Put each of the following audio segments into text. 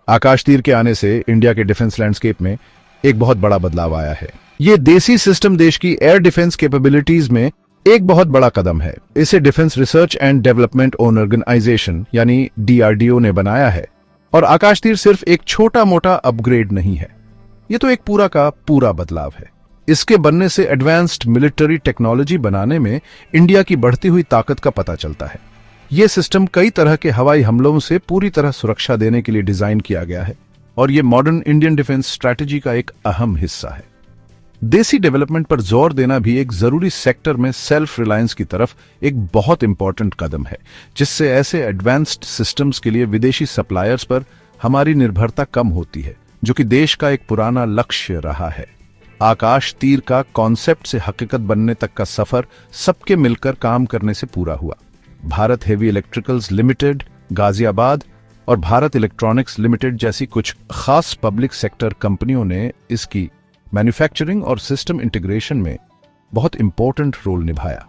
आकाश तीर के आने से इंडिया के डिफेंस लैंडस्केप में एक बहुत बड़ा बदलाव आया है। ये देसी सिस्टम देश की एयर डिफेंस कैपेबिलिटीज में एक बहुत बड़ा कदम है। इसे defence research and development organisation यानी DRDO ने बनाया है। और आकाश तीर सिर्फ एक छोटा मोटा अपग्रेड नहीं है, ये तो एक पूरा का पूरा बदलाव है। इसके बनने से एडवांस्ड मिलिट्री टेक्नोलॉजी बनाने में इंडिया की बढ़ती हुई ताकत का पता चलता है। यह सिस्टम कई तरह के हवाई हमलों से पूरी तरह सुरक्षा देने के लिए डिजाइन किया गया है और यह मॉडर्न इंडियन डिफेंस स्ट्रैटेजी का एक अहम हिस्सा है। देसी डेवलपमेंट पर जोर देना भी एक जरूरी सेक्टर में सेल्फ रिलायंस की तरफ एक बहुत इंपॉर्टेंट कदम है, जिससे ऐसे एडवांस्ड सिस्टम्स के लिए विदेशी सप्लायर्स पर हमारी निर्भरता कम होती है, जो कि देश का एक पुराना लक्ष्य रहा है। आकाश तीर का कॉन्सेप्ट से हकीकत बनने तक का सफर सबके मिलकर काम करने से पूरा हुआ। Bharat heavy electricals limited, Ghaziabad और भारत इलेक्ट्रॉनिक्स लिमिटेड जैसी कुछ खास पब्लिक सेक्टर कंपनियों ने इसकी मैन्युफैक्चरिंग और सिस्टम इंटीग्रेशन में बहुत इंपॉर्टेंट रोल निभाया।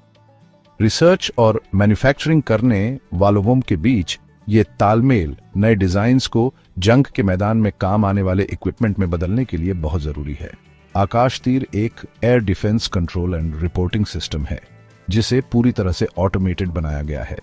रिसर्च और मैन्युफैक्चरिंग करने वालों के बीच ये तालमेल नए डिजाइन्स को जंग के मैदान में काम आने वाले इक्विपमेंट में बदलने के लिए बहुत जरूरी है। आकाश तीर एक air defence control and reporting system है, जिसे पूरी तरह से ऑटोमेटेड बनाया गया है।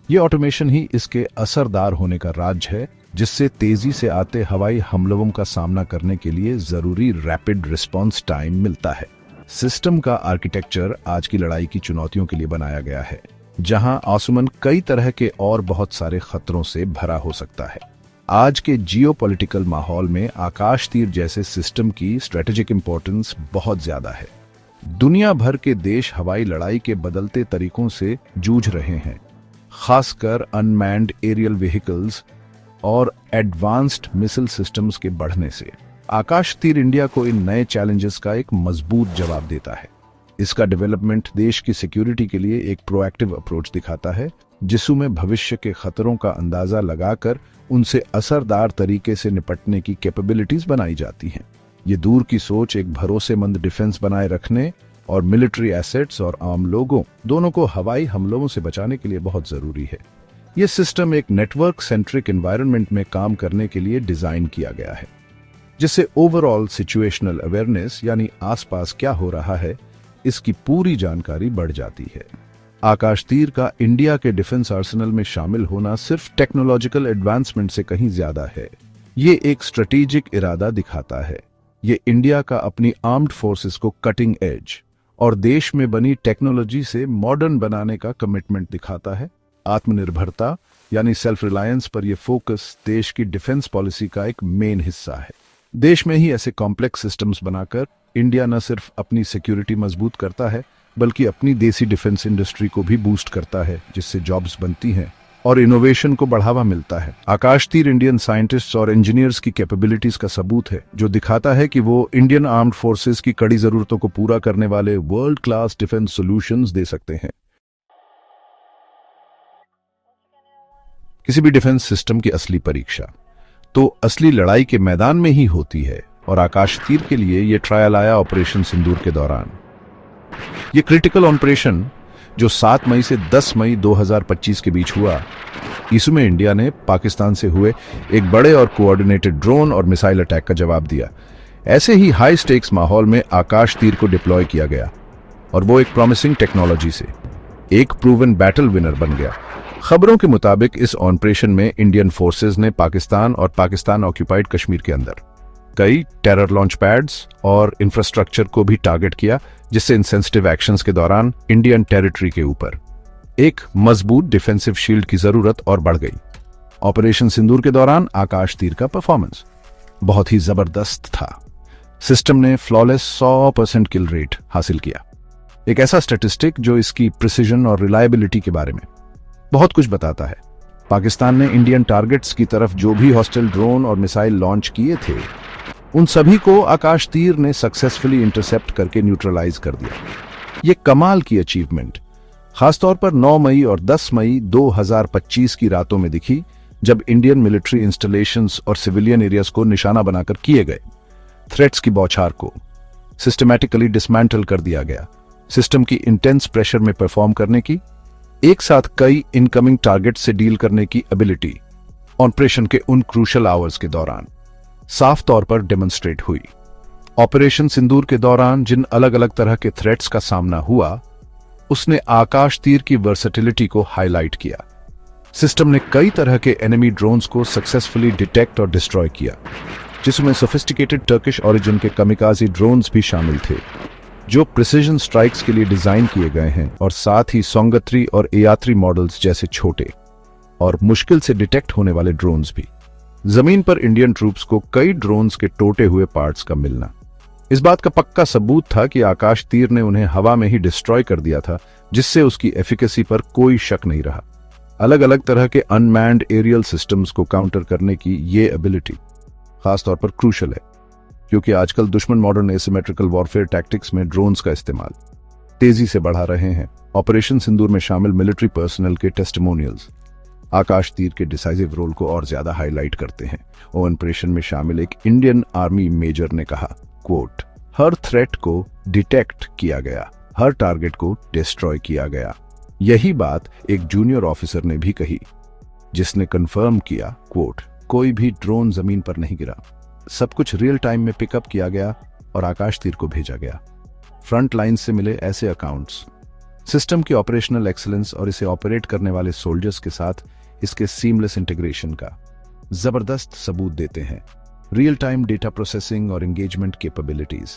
ये ऑटोमेशन ही इसके असरदार होने का राज है, जिससे तेजी से आते हवाई हमलों का सामना करने के लिए जरूरी रैपिड रिस्पांस टाइम मिलता है। सिस्टम का आर्किटेक्चर आज की लड़ाई की चुनौतियों के लिए बनाया गया है, जहां आसुमन कई तरह के और बहुत सारे खतरों से भरा हो सकता है। आज के जियोपॉलिटिकल माहौल में आकाश तीर जैसे सिस्टम की स्ट्रेटेजिक इंपॉर्टेंस बहुत ज्यादा है। दुनिया भर के देश हवाई लड़ाई के बदलते तरीकों से जूझ रहे हैं, खासकर अनमैन्ड एरियल व्हीकल्स और एडवांस्ड मिसाइल सिस्टम्स के बढ़ने से। आकाश तीर इंडिया को इन नए चैलेंजेस का एक मजबूत जवाब देता है। इसका डेवलपमेंट देश की सिक्योरिटी के लिए एक प्रोएक्टिव अप्रोच दिखाता है, जिसमें भविष्य के खतरों का अंदाजा लगाकर उनसे असरदार तरीके से निपटने की कैपेबिलिटीज बनाई जाती हैं। ये दूर की सोच एक भरोसेमंद डिफेंस बनाए रखने और मिलिट्री एसेट्स और आम लोगों दोनों को हवाई हमलों से बचाने के लिए बहुत जरूरी है। यह सिस्टम एक नेटवर्क सेंट्रिक एनवायरनमेंट में काम करने के लिए डिजाइन किया गया है, जिससे ओवरऑल सिचुएशनल अवेयरनेस यानी आसपास क्या हो रहा है इसकी पूरी जानकारी बढ़ जाती है। आकाश तीर का इंडिया के डिफेंस आर्सेनल में शामिल होना सिर्फ टेक्नोलॉजिकल एडवांसमेंट से कहीं ज्यादा है। ये एक स्ट्रेटेजिक इरादा दिखाता है। ये इंडिया का अपनी आर्म्ड फोर्सेस को कटिंग एज और देश में बनी टेक्नोलॉजी से मॉडर्न बनाने का कमिटमेंट दिखाता है। आत्मनिर्भरता यानी सेल्फ रिलायंस पर यह फोकस देश की डिफेंस पॉलिसी का एक मेन हिस्सा है। देश में ही ऐसे कॉम्प्लेक्स सिस्टम्स बनाकर इंडिया न सिर्फ अपनी सिक्योरिटी मजबूत करता है, बल्कि अपनी देसी डिफेंस इंडस्ट्री को भी बूस्ट करता है, जिससे जॉब्स बनती हैं और इनोवेशन को बढ़ावा मिलता है। आकाश तीर इंडियन साइंटिस्ट्स और इंजीनियर्स की कैपेबिलिटीज का सबूत है, जो दिखाता है कि वो इंडियन आर्म्ड फोर्सेस की कड़ी जरूरतों को पूरा करने वाले वर्ल्ड क्लास डिफेंस सॉल्यूशंस दे सकते हैं। किसी भी डिफेंस सिस्टम की असली परीक्षा तो असली लड़ाई के मैदान में ही होती है, और आकाश तीर के लिए यह ट्रायल आया ऑपरेशन सिंदूर के दौरान। यह क्रिटिकल ऑपरेशन जो 7 मई से 10 मई 2025 के बीच हुआ, इसमें इंडिया ने पाकिस्तान से हुए एक बड़े और कोऑर्डिनेटेड ड्रोन और मिसाइल अटैक का जवाब दिया। ऐसे ही हाई स्टेक्स माहौल में आकाश तीर को डिप्लॉय किया गया और वो एक प्रॉमिसिंग टेक्नोलॉजी से एक प्रूवन बैटल विनर बन गया। खबरों के मुताबिक इस ऑपरेशन में इंडियन फोर्सेस ने पाकिस्तान और पाकिस्तान ऑक्यूपाइड कश्मीर के अंदर कई टेरर लॉन्च पैड्स और इंफ्रास्ट्रक्चर को भी टारगेट किया, जिससे इन सेंसिटिव एक्शंस के दौरान इंडियन टेरिटरी के ऊपर एक मजबूत डिफेंसिव शील्ड की जरूरत और बढ़ गई। ऑपरेशन सिंदूर के दौरान आकाश तीर का परफॉर्मेंस बहुत ही जबरदस्त था। सिस्टम ने फ्लॉलेस 100% किल रेट हासिल किया, एक ऐसा स्टैटिस्टिक जो इसकी प्रिसीजन और रिलायबिलिटी के बारे में बहुत कुछ बताता है। पाकिस्तान ने इंडियन टारगेट्स की तरफ जो भी हॉस्टाइल ड्रोन और मिसाइल लॉन्च किए थे, उन सभी को आकाश तीर ने सक्सेसफुली इंटरसेप्ट करके न्यूट्रलाइज कर दिया। ये कमाल की अचीवमेंट खासतौर पर 9 मई और 10 मई 2025 की रातों में दिखी, जब इंडियन मिलिट्री इंस्टॉलेशंस और सिविलियन एरियाज को निशाना बनाकर किए गए थ्रेट्स की बौछार को सिस्टमैटिकली डिसमेंटल कर दिया गया। सिस्टम की इंटेंस प्रेशर में परफॉर्म करने की, एक साथ कई इनकमिंग टारगेट से डील करने की एबिलिटी ऑपरेशन के उन क्रूशल आवर्स के दौरान साफ तौर पर डेमोन्स्ट्रेट हुई। ऑपरेशन सिंदूर के दौरान जिन अलग अलग तरह के थ्रेट्स का सामना हुआ, उसने आकाश तीर की वर्सेटिलिटी को हाईलाइट किया। सिस्टम ने कई तरह के एनिमी ड्रोन्स को सक्सेसफुली डिटेक्ट और डिस्ट्रॉय किया, जिसमें सोफिस्टिकेटेड टर्किश ओरिजिन के कमिकाजी ड्रोन्स भी शामिल थे, जो प्रिसिजन स्ट्राइक्स के लिए डिजाइन किए गए हैं, और साथ ही सोंगत्री और एयात्री मॉडल्स जैसे छोटे और मुश्किल से डिटेक्ट होने वाले ड्रोन्स भी। जमीन पर इंडियन ट्रूप्स को कई ड्रोन्स के टूटे हुए पार्ट्स का मिलना इस बात का पक्का सबूत था कि आकाश तीर ने उन्हें हवा में ही डिस्ट्रॉय कर दिया था, जिससे उसकी एफिकेसी पर कोई शक नहीं रहा। अलग अलग तरह के अनमैन्ड एरियल सिस्टम्स को काउंटर करने की ये एबिलिटी खासतौर पर क्रूशल है, क्योंकि आजकल दुश्मन मॉडर्न एसिमेट्रिकल वॉरफेयर टैक्टिक्स में ड्रोन्स का इस्तेमाल तेजी से बढ़ा रहे हैं। ऑपरेशन सिंदूर में शामिल मिलिट्री पर्सनल के टेस्टिमोनियल्स आकाश तीर के डिसाइसिव रोल को और ज्यादा हाईलाइट करते हैं। ऑपरेशन में शामिल एक इंडियन आर्मी मेजर ने कहा, कोट, हर थ्रेट को डिटेक्ट किया गया, हर टारगेट को डिस्ट्रॉय किया गया। यही बात एक जूनियर ऑफिसर ने भी कही, जिसने कंफर्म किया, कोट, कोई भी ड्रोन जमीन पर नहीं गिरा, सब कुछ रियल टाइम में पिकअप किया गया और आकाश तीर को भेजा गया। फ्रंट लाइन से मिले ऐसे अकाउंट्स सिस्टम की ऑपरेशनल एक्सीलेंस और इसे ऑपरेट करने वाले सोल्जर्स के साथ इसके सीमलेस इंटीग्रेशन का जबरदस्त सबूत देते हैं। रियल टाइम डेटा प्रोसेसिंग और एंगेजमेंट कैपेबिलिटीज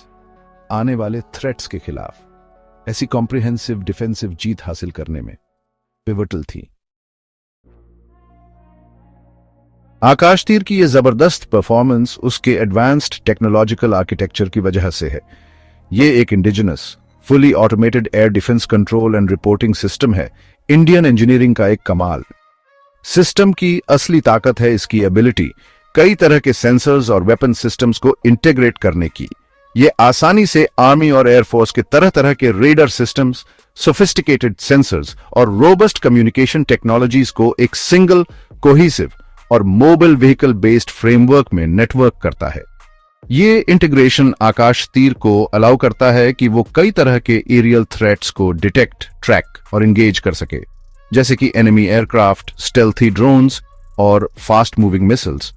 आने वाले थ्रेट्स के खिलाफ ऐसी कॉम्प्रिहेंसिव डिफेंसिव जीत हासिल करने में पिवटल थी। आकाश तीर की यह जबरदस्त परफॉर्मेंस उसके एडवांस्ड टेक्नोलॉजिकल आर्किटेक्चर की वजह से है। यह एक indigenous fully automated air defence control and reporting system है, इंडियन इंजीनियरिंग का एक कमाल। सिस्टम की असली ताकत है इसकी एबिलिटी कई तरह के सेंसर्स और वेपन सिस्टम्स को इंटीग्रेट करने की। ये आसानी से आर्मी और एयरफोर्स के तरह तरह के रेडर सिस्टम्स, सोफिस्टिकेटेड सेंसर्स और रोबस्ट कम्युनिकेशन टेक्नोलॉजीज को एक सिंगल कोहेसिव और मोबाइल व्हीकल बेस्ड फ्रेमवर्क में नेटवर्क करता है। ये इंटीग्रेशन आकाश तीर को अलाउ करता है कि वो कई तरह के एरियल थ्रेट्स को डिटेक्ट, ट्रैक और एंगेज कर सके, जैसे कि एनिमी एयरक्राफ्ट, स्टेल्थी ड्रोन्स और फास्ट मूविंग मिसाइल्स,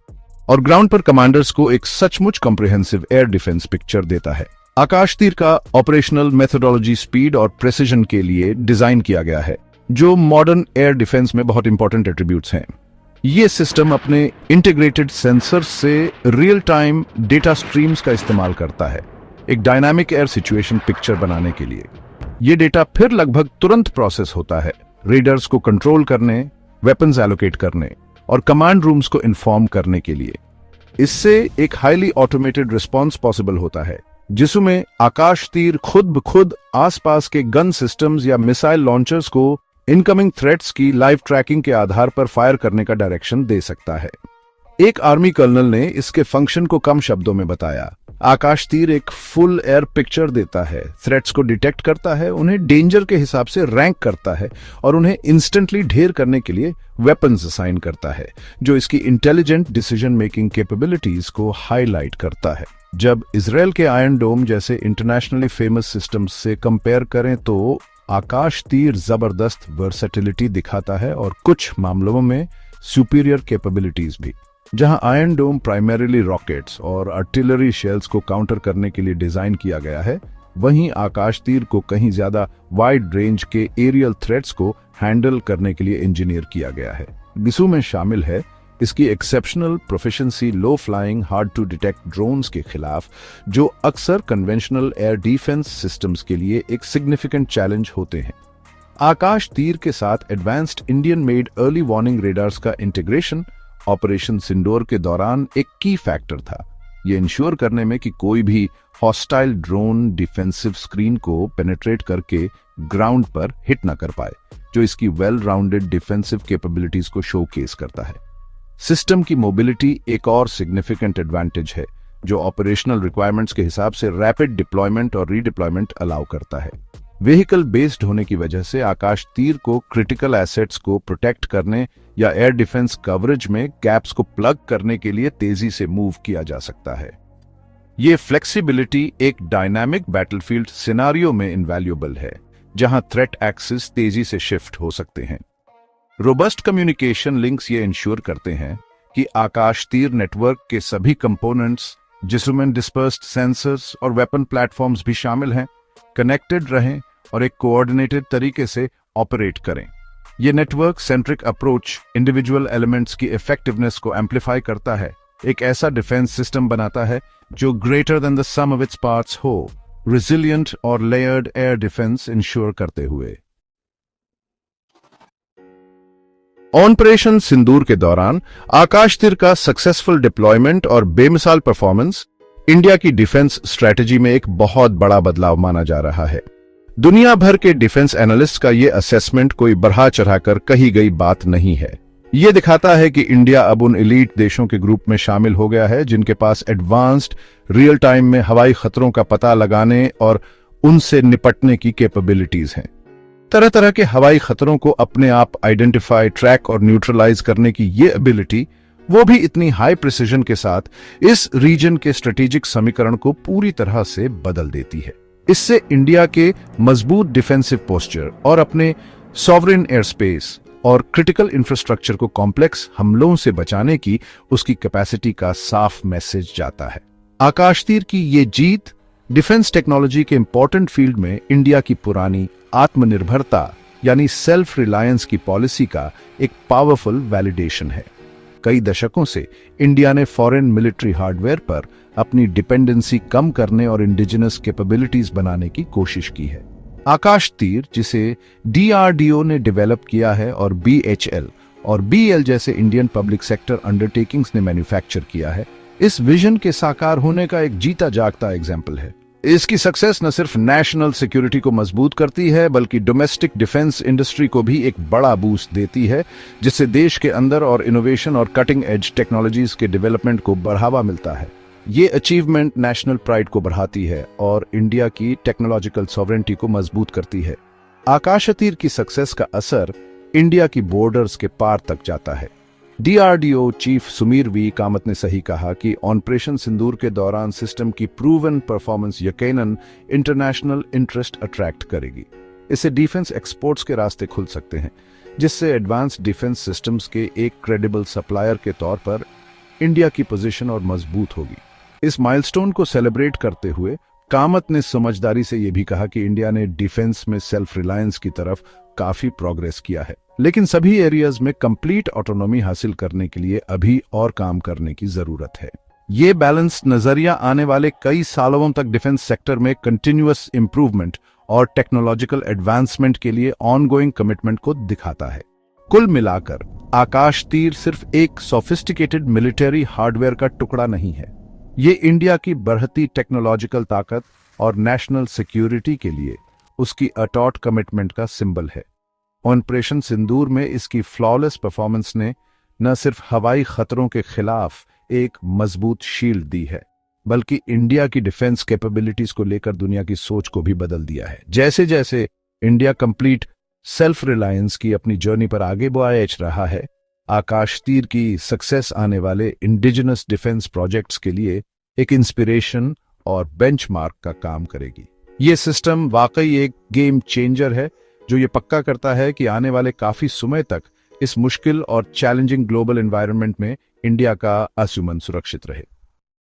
और ग्राउंड पर कमांडर्स को एक सचमुच कॉम्प्रिहेंसिव एयर डिफेंस पिक्चर देता है। आकाश तीर का ऑपरेशनल मेथोडोलॉजी स्पीड और प्रेसिजन के लिए डिजाइन किया गया है, जो मॉडर्न एयर डिफेंस में बहुत इंपॉर्टेंट एट्रीब्यूट्स हैं। ये सिस्टम अपने इंटीग्रेटेड सेंसर्स से रियल टाइम डेटा स्ट्रीम्स का इस्तेमाल करता है एक डायनामिक एयर सिचुएशन पिक्चर बनाने के लिए। ये डेटा फिर लगभग तुरंत प्रोसेस होता है रेडर्स को कंट्रोल करने, वेपन्स एलोकेट करने और कमांड रूम्स को इन्फॉर्म करने के लिए। इससे एक हाईली ऑटोमेटेड रिस्पॉन्स पॉसिबल होता है, जिसमें आकाश तीर खुद ब खुद आसपास के गन सिस्टम्स या मिसाइल लॉन्चर्स को इनकमिंग थ्रेट्स की लाइव ट्रैकिंग के आधार पर फायर करने का डायरेक्शन दे सकता है। एक आर्मी कर्नल ने इसके फंक्शन को कम शब्दों में बताया, आकाश तीर एक फुल एयर पिक्चर देता है, थ्रेट्स को डिटेक्ट करता है, उन्हें डेंजर के हिसाब से रैंक करता है और उन्हें इंस्टेंटली ढेर करने के लिए वेपन्स असाइन करता है, जो इसकी इंटेलिजेंट डिसीजन मेकिंग कैपेबिलिटीज को हाईलाइट करता है। जब इजराइल के आयरन डोम जैसे इंटरनेशनली फेमस सिस्टम से कंपेयर करें तो आकाश तीर जबरदस्त वर्सेटिलिटी दिखाता है और कुछ मामलों में सुपीरियर कैपेबिलिटीज भी। जहां आयरन डोम प्राइमरीली रॉकेट्स और आर्टिलरी शेल्स को काउंटर करने के लिए डिजाइन किया गया है, वहीं आकाश तीर को कहीं ज्यादा वाइड रेंज के एरियल थ्रेट्स को हैंडल करने के लिए इंजीनियर किया गया है। डिसू में शामिल है इसकी exceptional proficiency low flying hard to detect drones के खिलाफ, जो अक्सर कन्वेंशनल एयर डिफेंस सिस्टम्स के लिए एक सिग्निफिकेंट चैलेंज होते हैं। आकाश तीर के साथ advanced Indian made early warning radars का इंटीग्रेशन ऑपरेशन सिंदूर के दौरान एक की फैक्टर था, यह इंश्योर करने में कि कोई भी हॉस्टाइल ड्रोन डिफेंसिव स्क्रीन को पेनिट्रेट करके ग्राउंड पर हिट न कर पाए, जो इसकी वेल राउंडेड डिफेंसिव कैपेबिलिटीज को शोकेस करता है। सिस्टम की मोबिलिटी एक और सिग्निफिकेंट एडवांटेज है, जो ऑपरेशनल रिक्वायरमेंट्स के हिसाब से रैपिड डिप्लॉयमेंट और रीडिप्लॉयमेंट अलाउ करता है। व्हीकल बेस्ड होने की वजह से आकाश तीर को क्रिटिकल एसेट्स को प्रोटेक्ट करने या एयर डिफेंस कवरेज में गैप्स को प्लग करने के लिए तेजी से मूव किया जा सकता है। ये फ्लेक्सिबिलिटी एक डायनामिक बैटलफील्ड सिनारियो में इनवैल्यूएबल है, जहां थ्रेट एक्सिस तेजी से शिफ्ट हो सकते हैं। रोबस्ट कम्युनिकेशन लिंक्स ये इंश्योर करते हैं कि आकाश तीर नेटवर्क के सभी कंपोनेंट्स, जिसमें डिस्पर्स्ड सेंसर्स और वेपन प्लेटफॉर्म्स भी शामिल हैं, कनेक्टेड रहें और एक कोऑर्डिनेटेड तरीके से ऑपरेट करें। ये network centric approach individual elements की इफेक्टिवनेस को एम्पलीफाई करता है, एक ऐसा डिफेंस सिस्टम बनाता है जो greater than the sum of its parts हो, रिजिलियंट और लेयर्ड एयर डिफेंस इंश्योर करते हुए। ऑपरेशन सिंदूर के दौरान आकाश तीर का सक्सेसफुल डिप्लॉयमेंट और बेमिसाल परफॉर्मेंस इंडिया की डिफेंस स्ट्रेटजी में एक बहुत बड़ा बदलाव माना जा रहा है। दुनिया भर के डिफेंस एनालिस्ट का यह असेसमेंट कोई बढ़ा चढ़ाकर कही गई बात नहीं है। यह दिखाता है कि इंडिया अब उन एलीट देशों के ग्रुप में शामिल हो गया है जिनके पास एडवांस्ड रियल टाइम में हवाई खतरों का पता लगाने और उनसे निपटने की कैपेबिलिटीज हैं। तरह तरह के हवाई खतरों को अपने आप आइडेंटिफाई, ट्रैक और न्यूट्रलाइज करने की ये एबिलिटी, वो भी इतनी हाई प्रिसिजन के साथ, इस रीजन के स्ट्रेटेजिक समीकरण को पूरी तरह से बदल देती है। इससे इंडिया के मजबूत डिफेंसिव पोस्चर और अपने सॉवरेन एयर स्पेस और क्रिटिकल इंफ्रास्ट्रक्चर को कॉम्प्लेक्स हमलों से बचाने की उसकी कैपेसिटी का साफ मैसेज जाता है। आकाश तीर की ये जीत डिफेंस टेक्नोलॉजी के इंपॉर्टेंट फील्ड में इंडिया की पुरानी आत्मनिर्भरता यानी सेल्फ रिलायंस की पॉलिसी का एक पावरफुल वैलिडेशन है। कई दशकों से इंडिया ने फॉरेन मिलिट्री हार्डवेयर पर अपनी डिपेंडेंसी कम करने और इंडिजिनस कैपेबिलिटीज बनाने की कोशिश की है। आकाश तीर, जिसे डीआरडीओ ने डेवलप किया है और बीएचएल और बीएल जैसे इंडियन पब्लिक सेक्टर अंडरटेकिंग्स ने मैन्युफैक्चर किया है, इस विजन के साकार होने का एक जीता जागता एग्जाम्पल है। इसकी सक्सेस न सिर्फ नेशनल सिक्योरिटी को मजबूत करती है बल्कि डोमेस्टिक डिफेंस इंडस्ट्री को भी एक बड़ा बूस्ट देती है, जिससे देश के अंदर और इनोवेशन और कटिंग एज टेक्नोलॉजीज के डेवलपमेंट को बढ़ावा मिलता है। ये अचीवमेंट नेशनल प्राइड को बढ़ाती है और इंडिया की टेक्नोलॉजिकल सॉवरेंटी को मजबूत करती है। आकाश तीर की सक्सेस का असर इंडिया की बॉर्डर्स के पार तक जाता है। DRDO chief Sumeer V Kamat ने सही कहा कि ऑपरेशन सिंदूर के दौरान सिस्टम की प्रूवन परफॉर्मेंस यकीनन इंटरनेशनल इंटरेस्ट अट्रैक्ट करेगी। इससे डिफेंस एक्सपोर्ट्स के रास्ते खुल सकते हैं, जिससे एडवांस डिफेंस सिस्टम्स के एक क्रेडिबल सप्लायर के तौर पर इंडिया की पोजीशन और मजबूत होगी। इस माइलस्टोन को सेलिब्रेट करते हुए कामत ने समझदारी से यह भी कहा कि इंडिया ने डिफेंस में सेल्फ रिलायंस की तरफ काफी प्रोग्रेस किया है, लेकिन सभी एरियाज में कंप्लीट ऑटोनॉमी हासिल करने के लिए अभी और काम करने की जरूरत है। ये बैलेंस नजरिया आने वाले कई सालों तक डिफेंस सेक्टर में कंटिन्यूअस इंप्रूवमेंट और टेक्नोलॉजिकल एडवांसमेंट के लिए ऑनगोइंग कमिटमेंट को दिखाता है। कुल मिलाकर आकाश तीर सिर्फ एक सोफिस्टिकेटेड मिलिट्री हार्डवेयर का टुकड़ा नहीं है, ये इंडिया की बढ़ती टेक्नोलॉजिकल ताकत और नेशनल सिक्योरिटी के लिए उसकी अटॉट कमिटमेंट का सिंबल है। ऑपरेशन सिंदूर में इसकी फ्लॉलेस परफॉर्मेंस ने न सिर्फ हवाई खतरों के खिलाफ एक मजबूत शील्ड दी है, बल्कि इंडिया की डिफेंस कैपेबिलिटीज को लेकर दुनिया की सोच को भी बदल दिया है। जैसे जैसे इंडिया कंप्लीट सेल्फ रिलायंस की अपनी जर्नी पर आगे बढ़ रहा है, आकाश तीर की सक्सेस आने वाले इंडिजिनस डिफेंस प्रोजेक्ट्स के लिए एक इंस्पिरेशन और बेंचमार्क का काम करेगी। ये सिस्टम वाकई एक गेम चेंजर है, जो ये पक्का करता है कि आने वाले काफी समय तक इस मुश्किल और चैलेंजिंग ग्लोबल एनवायरनमेंट में इंडिया का आसुमन सुरक्षित रहे।